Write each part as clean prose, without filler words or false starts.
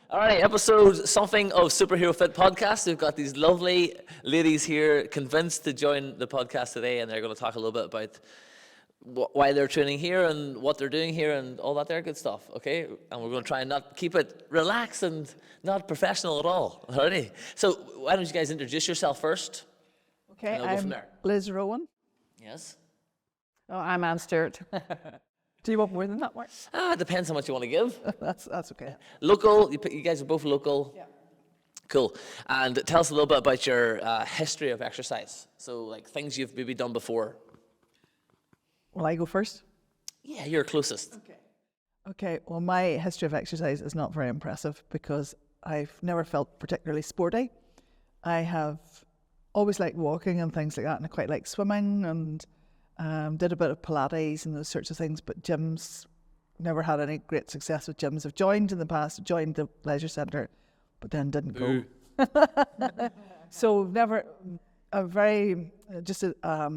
All right, episode something of Superhero Fit podcast. We've got these lovely ladies here convinced to join the podcast today, and they're going to talk a little bit about why they're training here and what they're doing here and all that there good stuff, okay? And we're going to try and not keep it relaxed and not professional at all, alrighty? So why don't you guys introduce yourself first? Okay, And I'll go from I'm there. Liz Rowan. Yes? Oh, I'm Anne Stewart. Do you want more than that, Mark? It depends how much you want to give. That's okay. Local, you guys are both local. Yeah. Cool. And tell us a little bit about your history of exercise. So, like, things you've maybe done before. Will I go first? Yeah, you're closest. Okay, well, my history of exercise is not very impressive because I've never felt particularly sporty. I have always liked walking and things like that, and I quite like swimming and did a bit of Pilates and those sorts of things, but gyms, never had any great success with gyms. I've joined in the past, joined the leisure centre, but then didn't go. So never, just a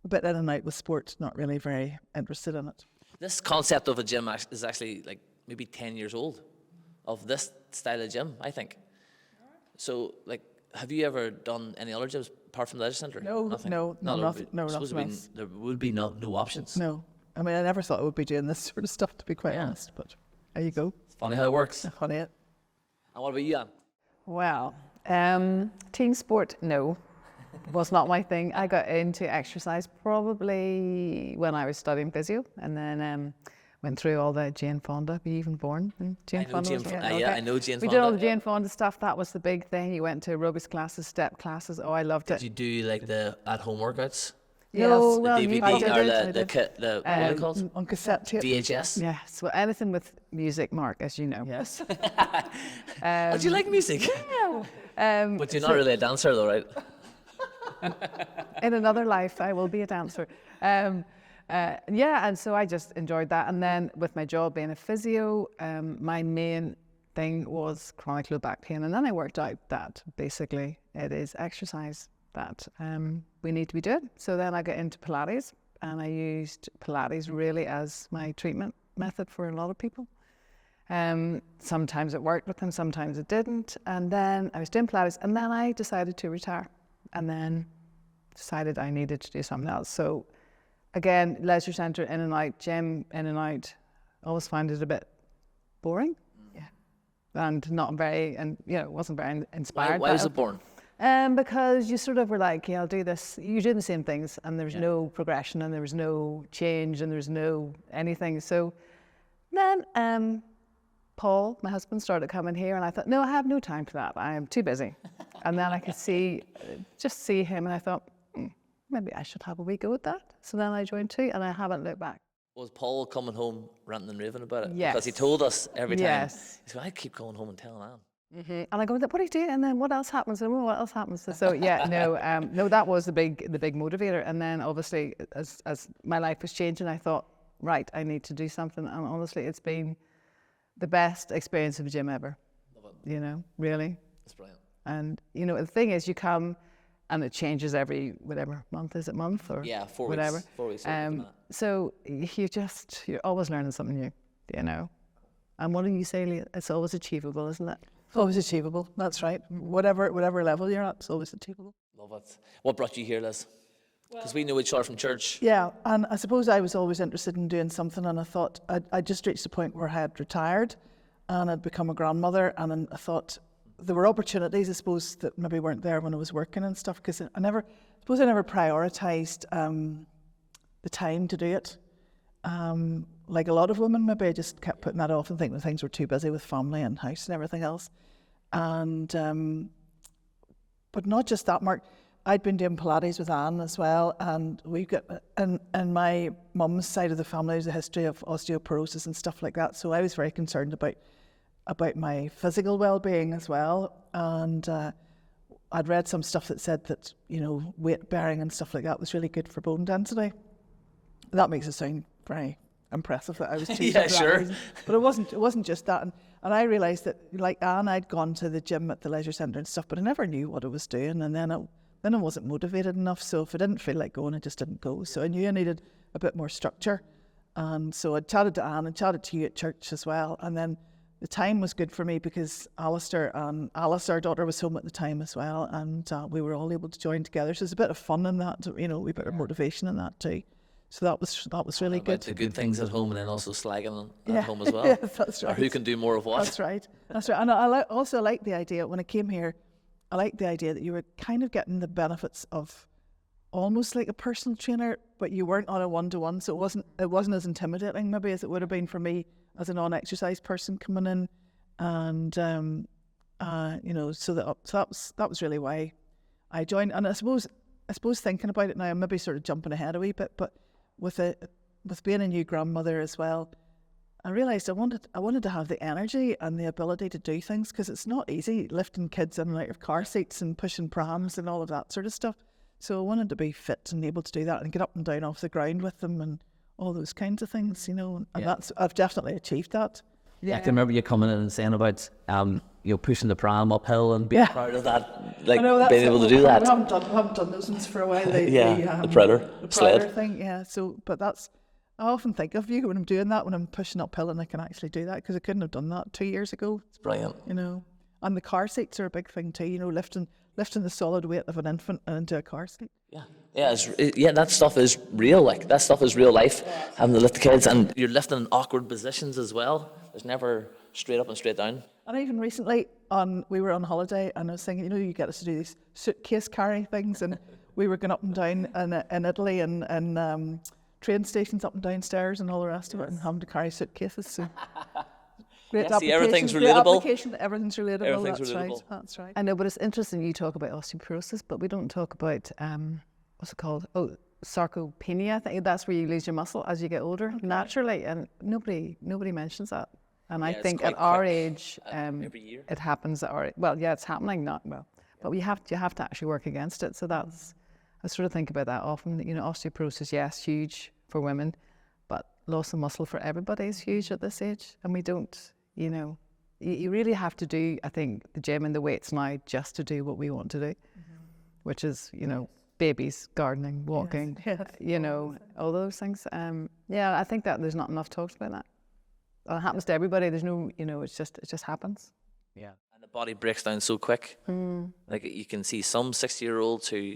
bit in and out with sport, not really very interested in it. This concept of a gym is actually like maybe 10 years old, of this style of gym, I think. So, like, have you ever done any other gyms apart from the leisure centre? No, Nothing? no, nothing, no, Suppose nothing else. there would be no options. No, I mean, I never thought I would be doing this sort of stuff, to be quite Yeah. honest, but there you go. It's funny how it works. Funny it. And what about you, Anne? Well, team sport, no, was not my thing. I got into exercise probably when I was studying physio, and then went through all the Jane Fonda. Were you even born? Jane I know Fonda Jane was Fonda. born? Yeah, Okay. I know Jane We did all the Fonda. Jane Fonda stuff. That was the big thing. You went to aerobics classes, step classes. Oh, I loved Did it. you do like the at-home workouts? No, Yes. well, The you DVD did or it. the kit, what are they called? On cassette tape. VHS? Yes, well, anything with music, Mark, as you know. Yes. Oh, do you like music? But you're not really a dancer though, right? In another life, I will be a dancer. Yeah, and so I just enjoyed that. And then with my job being a physio, my main thing was chronic low back pain. And then I worked out that basically it is exercise that we need to be doing. So then I got into Pilates, and I used Pilates really as my treatment method for a lot of people. Sometimes it worked with them, sometimes it didn't. And then I was doing Pilates, and then I decided to retire, and then decided I needed to do something else. So again, leisure centre, in and out, gym, in and out. Always found it a bit boring. Yeah. And not very, and wasn't very inspired. Why was it born? Because you sort of were like, yeah, I'll do this. You're doing the same things, and there's no progression, and there was no change, and there's no anything. So then Paul, my husband, started coming here, and I thought, no, I have no time for that. I am too busy. And then I could see him, and I thought, maybe I should have a wee go at that. So then I joined too, and I haven't looked back. Was Paul coming home ranting and raving about it? Yes. Because he told us every time. Yes. He's going, I keep going home and telling Anne. Mm-hmm. And I go, what do you do? And then what else happens? And what else happens? So yeah, no, that was the big motivator. And then obviously, as my life was changing, I thought, right, I need to do something. And honestly, it's been the best experience of a gym ever. Love it. Really. It's brilliant. And the thing is, you come, and it changes every month. Is it month or Yeah, 4 whatever? weeks. 4 weeks. After that. So you're always learning something new. And what do you say, Leah? It's always achievable, isn't it? It's always achievable, that's right. Whatever level you're at, it's always achievable. Love it. What brought you here, Liz? Because we knew each other from church. Yeah, and I suppose I was always interested in doing something, and I thought I'd just reached the point where I had retired and I'd become a grandmother, and then I thought there were opportunities, I suppose, that maybe weren't there when I was working and stuff, because I never prioritised the time to do it. Like a lot of women, maybe I just kept putting that off and thinking things were too busy with family and house and everything else. And but not just that, Mark. I'd been doing Pilates with Anne as well, and we've got in my mum's side of the family there's a history of osteoporosis and stuff like that. So I was very concerned about my physical well-being as well. And I'd read some stuff that said that weight bearing and stuff like that was really good for bone density. That makes it sound very impressive that I was choosing Yeah, for that sure. reason. But it wasn't just that. And I realised that, like Anne, I'd gone to the gym at the leisure centre and stuff, but I never knew what I was doing. And then I wasn't motivated enough. So if I didn't feel like going, I just didn't go. So I knew I needed a bit more structure. And so I chatted to Anne and chatted to you at church as well. And then the time was good for me because Alistair and Alice, our daughter, was home at the time as well, and we were all able to join together. So there's a bit of fun in that, you know, a bit of motivation in that too. So that was really good. The good things at home and then also slagging at home as well. Yes, that's Or right. who can do more of what. That's right. That's right. And I also like the idea, when I came here, I like the idea that you were kind of getting the benefits of almost like a personal trainer, but you weren't on a one-to-one, so it wasn't as intimidating maybe as it would have been for me as a non-exercise person coming in, and you know, so that was really why I joined. And I suppose thinking about it now, I'm maybe sort of jumping ahead a wee bit, but with being a new grandmother as well, I realised I wanted to have the energy and the ability to do things, because it's not easy lifting kids in and out of car seats and pushing prams and all of that sort of stuff. So I wanted to be fit and able to do that and get up and down off the ground with them and all those kinds of things, you know. And I've definitely achieved that. Yeah, I can remember you coming in and saying about you know, pushing the pram uphill and being Proud of that, like I know that's being able to do that. We haven't done those ones for a while. The Predator sled thing, yeah. So, but I often think of you when I'm doing that, when I'm pushing uphill, and I can actually do that, because I couldn't have done that 2 years ago. It's brilliant. You know, and the car seats are a big thing too. You know, lifting the solid weight of an infant into a car seat. Yeah, that stuff is real. Like, that stuff is real life. Having to lift the kids, and you're lifting in awkward positions as well. There's never straight up and straight down. And even recently, we were on holiday, and I was thinking, you know, you get us to do these suitcase carry things, and we were going up and down in Italy and train stations up and downstairs and all the rest of it, and having to carry suitcases. So great Yeah, see, application. everything's Great relatable. application. Everything's relatable. Everything's That's relatable. right. That's right. I know, but it's interesting you talk about osteoporosis, but we don't talk about what's it called? Oh, sarcopenia. I think that's where you lose your muscle as you get older naturally, and nobody mentions that. And I it's think quite at our quick, age, every year. it happens at our, well, yeah, it's happening now. Well, but you have to actually work against it. So I sort of think about that often. You know, osteoporosis, yes, huge for women, but loss of muscle for everybody is huge at this age, and we don't. You know, you really have to do, I think, the gym and the weights now just to do what we want to do, which is, you know, babies, gardening, walking, Yes. you know, all those things. Yeah, I think that there's not enough talks about that. It happens to everybody. There's no, you know, it just happens. yeah. And the body breaks down so quick. Like, you can see some 60-year-olds who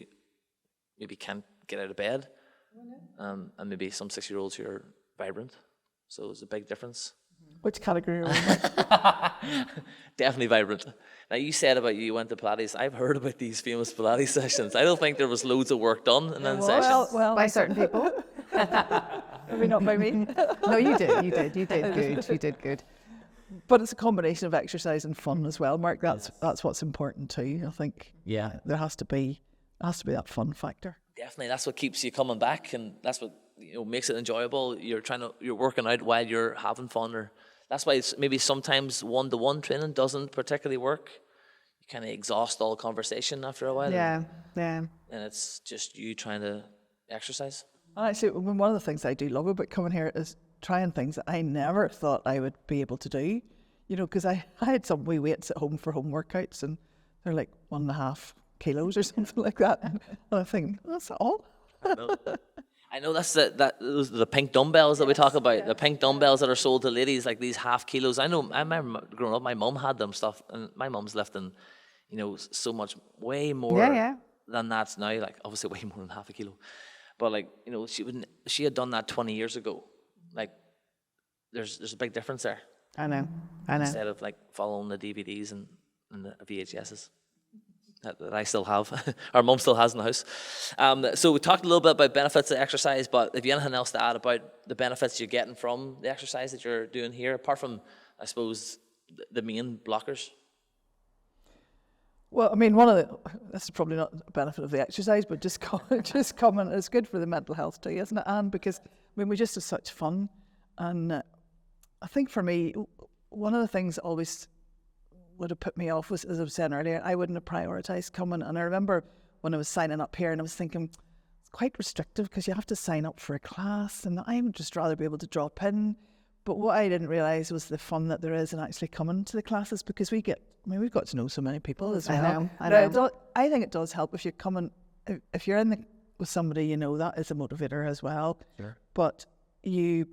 maybe can't get out of bed, and maybe some 60-year-olds who are vibrant. So there's a big difference. Which category are we in? Definitely vibrant. Now, you said about you went to Pilates. I've heard about these famous Pilates sessions. I don't think there was loads of work done in them sessions. Well, By certain people. maybe not by me. No, you did good. You did good. But it's a combination of exercise and fun as well, Mark. That's what's important too. I think. Yeah. There has to be that fun factor. Definitely, that's what keeps you coming back, and that's what, you know, makes it enjoyable. You're working out while you're having fun, or that's why it's maybe sometimes one-to-one training doesn't particularly work. You kind of exhaust all conversation after a while. Yeah. And it's just you trying to exercise. And actually, one of the things I do love about coming here is trying things that I never thought I would be able to do. You know, because I had some wee weights at home for home workouts, and they're like 1.5 kilos or something like that. And I think, that's all. I know those are the pink dumbbells that we talk about. The pink dumbbells that are sold to ladies, like these half kilos. I remember growing up, my mum had them stuff, and my mum's lifting, you know, so much, way more than that's now. Like, obviously way more than half a kilo, but like, you know, she had done that 20 years ago. Like, there's a big difference there. I know. Instead of like following the DVDs and the VHSs. That I still have, our mum still has in the house. So we talked a little bit about benefits of exercise, but if you have anything else to add about the benefits you're getting from the exercise that you're doing here, apart from, I suppose, the main blockers? Well, I mean, this is probably not a benefit of the exercise, but just coming, it's good for the mental health too, isn't it? And because, I mean, we just have such fun. And I think for me, one of the things that always would have put me off was, as I was saying earlier, I wouldn't have prioritised coming. And I remember when I was signing up here, and I was thinking, it's quite restrictive because you have to sign up for a class, and I would just rather be able to drop in. But what I didn't realise was the fun that there is in actually coming to the classes, because we've got to know so many people as well. I know. I think it does help if you're coming, if you're with somebody, you know, that is a motivator as well. Sure. But you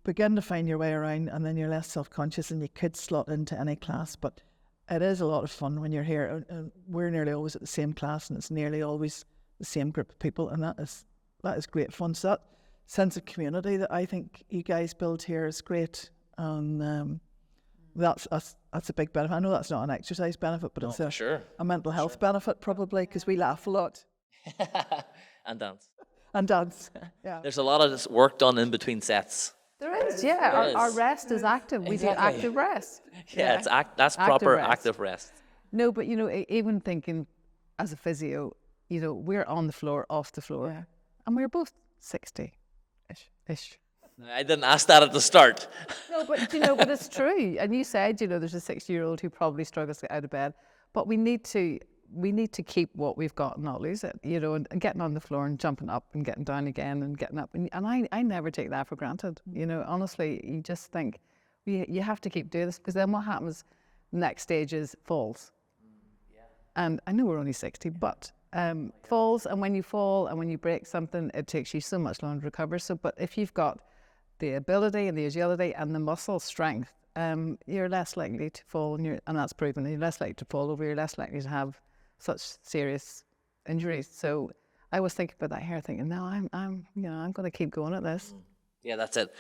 begin to find your way around, and then you're less self-conscious and you could slot into any class. But it is a lot of fun when you're here. And we're nearly always at the same class, and it's nearly always the same group of people, and that is great fun. So that sense of community that I think you guys build here is great, and that's a big benefit. I know that's not an exercise benefit, but it's a mental health benefit probably, because we laugh a lot. And dance. And dance, yeah. There's a lot of this work done in between sets. There is, yeah. There is. Our rest is active. We do Exactly. active rest. Yeah, that's Active proper rest. active rest. No, but even thinking as a physio, we're on the floor, off the floor, and we're both 60-ish. I didn't ask that at the start. No, but but it's true. And you said, there's a 60-year-old who probably struggles to get out of bed, but we need to keep what we've got and not lose it, and getting on the floor and jumping up and getting down again and getting up. And I never take that for granted. Honestly, you just think you have to keep doing this, because then what happens next stage is falls. And I know we're only 60, but falls, and when you fall and when you break something, it takes you so much longer to recover. But if you've got the ability and the agility and the muscle strength, you're less likely to fall, and that's proven. You're less likely to fall over. You're less likely to have such serious injuries. So I was thinking about that here, thinking, no, I'm going to keep going at this. Yeah, that's it.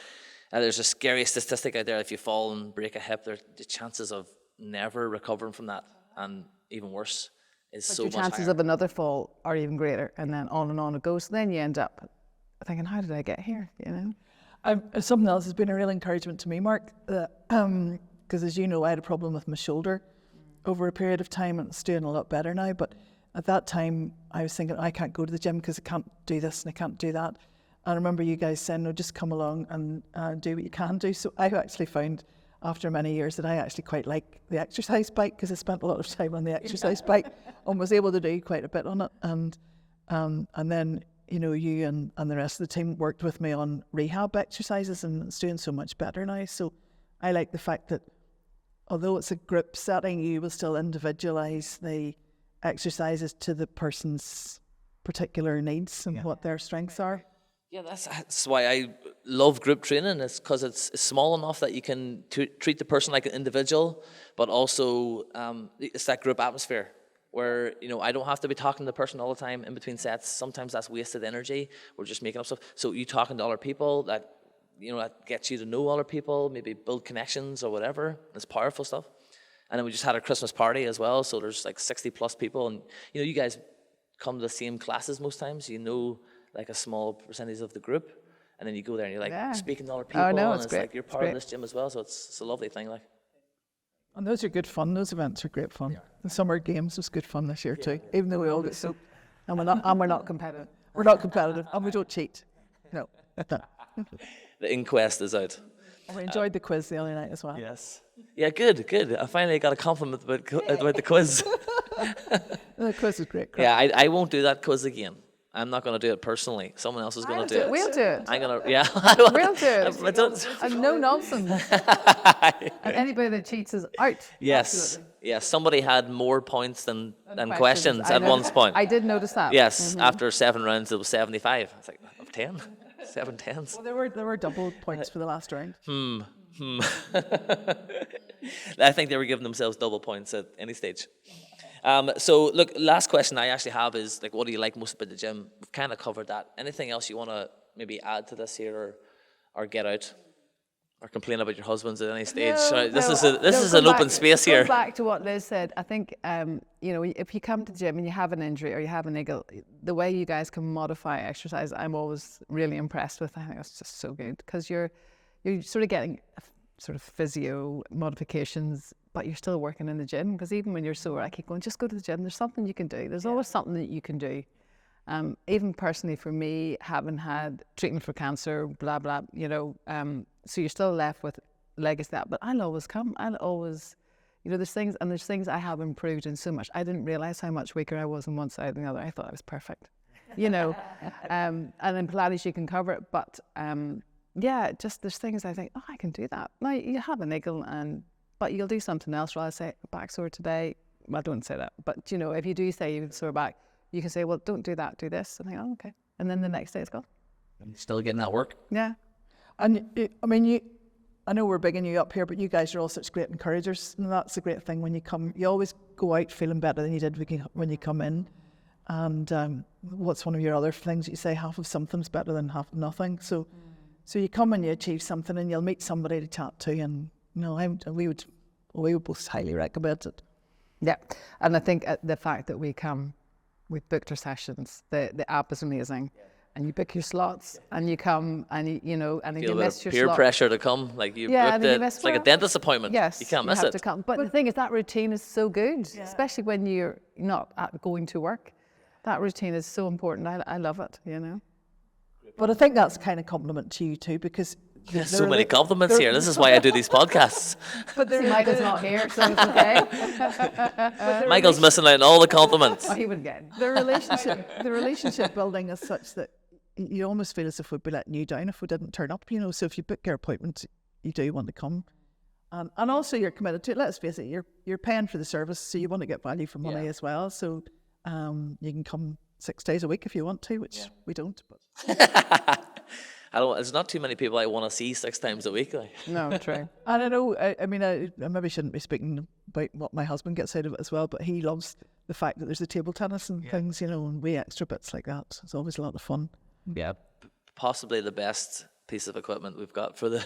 There's a scary statistic out there. If you fall and break a hip, the chances of never recovering from that, and even worse, is But so your much chances higher. of another fall are even greater, and then on it goes. So then you end up thinking, how did I get here? Something else has been a real encouragement to me, Mark, because as you know, I had a problem with my shoulder over a period of time, and it's doing a lot better now. But at that time, I was thinking, I can't go to the gym because I can't do this and I can't do that. And I remember you guys saying, no, just come along and do what you can do. So I actually found, after many years, that I actually quite like the exercise bike, because I spent a lot of time on the exercise bike and was able to do quite a bit on it. And then, you and the rest of the team worked with me on rehab exercises, and it's doing so much better now. So I like the fact that although it's a group setting, you will still individualise the exercises to the person's particular needs and what their strengths are. Yeah, that's why I love group training. It's because it's small enough that you can treat the person like an individual, but also it's that group atmosphere where, I don't have to be talking to the person all the time in between sets. Sometimes that's wasted energy. We're just making up stuff. So you talking to other people, that gets you to know other people, maybe build connections or whatever. It's powerful stuff. And then we just had a Christmas party as well. So there's like 60 plus people. And, you guys come to the same classes most times. Like a small percentage of the group. And then you go there and you're like speaking to other people. Oh, no, and it's it's great. like you're part of this gym as well. So it's a lovely thing. And those are good fun. Those events are great fun. The summer games was good fun this year too, even though we all get soaked. And we're not competitive. We're not competitive, and we don't cheat. No. The inquest is out. We enjoyed the quiz the other night as well. Yes. Yeah, good. I finally got a compliment about the quiz. The quiz was great. Yeah, I won't do that quiz again. I'm not going to do it personally. Someone else is going to do it. We'll do it. I'm going to, yeah. We'll do it. I don't, And no nonsense. And anybody that cheats is out. yes. Absolutely. Yes. Somebody had more points than Questions. questions I at know. one point. I did notice that. Yes. After 7 rounds, it was 75. I was like, of 10? 7 tens? Well, there were double points for the last round. I think they were giving themselves double points at any stage. So look, last question I actually have is, like, what do you like most about the gym? We've kind of covered that. Anything else you want to maybe add to this here, or get out, or complain about your husbands at any stage? Sorry, this is an open space here. Go back to what Liz said. I think if you come to the gym and you have an injury or you have a niggle, the way you guys can modify exercise, I'm always really impressed with. I think that's just so good, because you're sort of getting sort of physio modifications, but you're still working in the gym. Because even when you're sore, I keep going, just go to the gym. There's something you can do. There's always something that you can do. Even personally for me, having had treatment for cancer, blah, blah, so you're still left with legacy that, but I'll always come. I'll always, there's things I have improved in so much. I didn't realize how much weaker I was on one side than the other. I thought I was perfect, and in Pilates you can cover it, but just there's things I think, oh, I can do that. Now you have a niggle, but you'll do something else. Rather say back sore today. Well, don't say that, but if you do say you have a sore back, you can say, well, don't do that, do this. And I think, oh, okay. And then the next day it's gone. Still getting that work. Yeah. And I mean, I know we're bigging you up here, but you guys are all such great encouragers, and that's a great thing when you come. You always go out feeling better than you did when you come in. And what's one of your other things you say? Half of something's better than half of nothing. So you come and you achieve something, and you'll meet somebody to chat to, and we would both highly recommend it. Yeah, and I think the fact that we've booked our sessions. The app is amazing. And you book your slots, and you come, and and if you miss your peer slot, pressure to come, like you Yeah, booked and it. you miss It's like a work. dentist appointment. yes, You can't miss have it. to come. But the thing is, that routine is so good, especially when you're not going to work. That routine is so important. I love it. But I think that's kind of compliment to you too, because There's so many compliments here. This is why I do these podcasts. But Michael's not here, so it's okay. Michael's missing out on all the compliments. Oh, he would get. the relationship building is such that you almost feel as if we'd be letting you down if we didn't turn up. So if you book your appointment, you do want to come, and also you're committed to it. Let's face it, you're paying for the service, so you want to get value for money as well. So you can come 6 days a week if you want to, which we don't. But There's not too many people I want to see 6 times a week. Like. No, true. and I know, I mean, I maybe shouldn't be speaking about what my husband gets out of it as well, but he loves the fact that there's the table tennis and things, and way extra bits like that. It's always a lot of fun. Yeah. Possibly the best piece of equipment we've got for the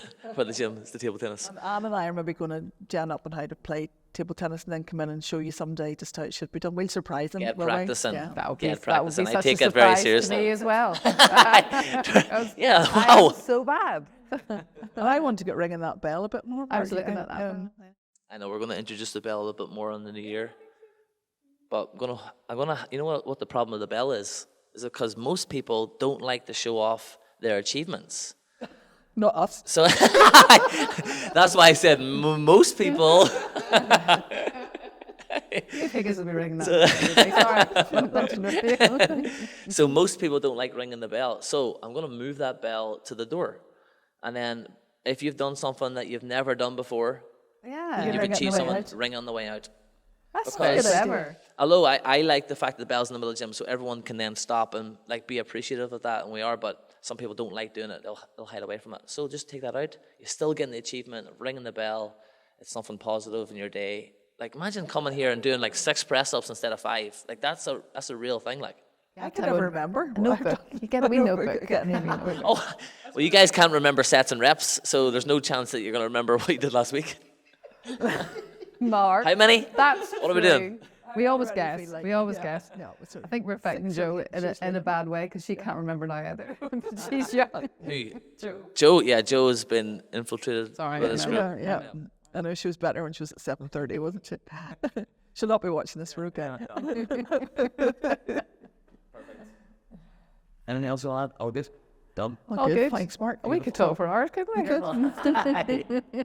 gym is the table tennis. And Anne and I are maybe going to jam up on how to play table tennis and then come in and show you someday just how it should be done. We'll surprise them. Get will we? practicing. Yeah. That would be Get that would be practicing. I such take a it very surprise to seriously. me as well. Yeah, I wow. am so bad. And I want to get ringing that bell a bit more. I was Margie. looking at that. I know we're going to introduce the bell a little bit more in the new year. But I'm gonna, you know what the problem with the bell is? Is it because most people don't like to show off their achievements. Not us. So that's why I said most people. Figures will be ringing that. Sorry. So most people don't like ringing the bell. So I'm going to move that bell to the door. And then if you've done something that you've never done before, Yeah. you've ring it on achieved the way something, out. ring on the way out. That's Because- good ever. Although I like the fact that the bell's in the middle of the gym so everyone can then stop and like be appreciative of that, and we are, but some people don't like doing it. They'll hide away from it. So just take that out. You're still getting the achievement of ringing the bell. It's something positive in your day. Like imagine coming here and doing like 6 press-ups instead of 5. Like that's a real thing. Like I can never remember. A notebook. You get a wee notebook. oh, well you guys can't remember sets and reps, so there's no chance that you're gonna remember what you did last week. Mark. How many? That's What are we true. doing? We always Already guess. feel like- We always yeah. guess. Yeah, it's sort I of think we're affecting Joe in a bad way because she can't remember now either. She's young. Who? Joe. Joe, yeah, Joe has been infiltrated Sorry, by I this know. group. Yeah. I know she was better when she was at 7:30, wasn't she? She'll not be watching this. We're okay. Anything else you'll add? All good? Done. All All good. good. Thanks, Mark. We could talk for hours, couldn't we?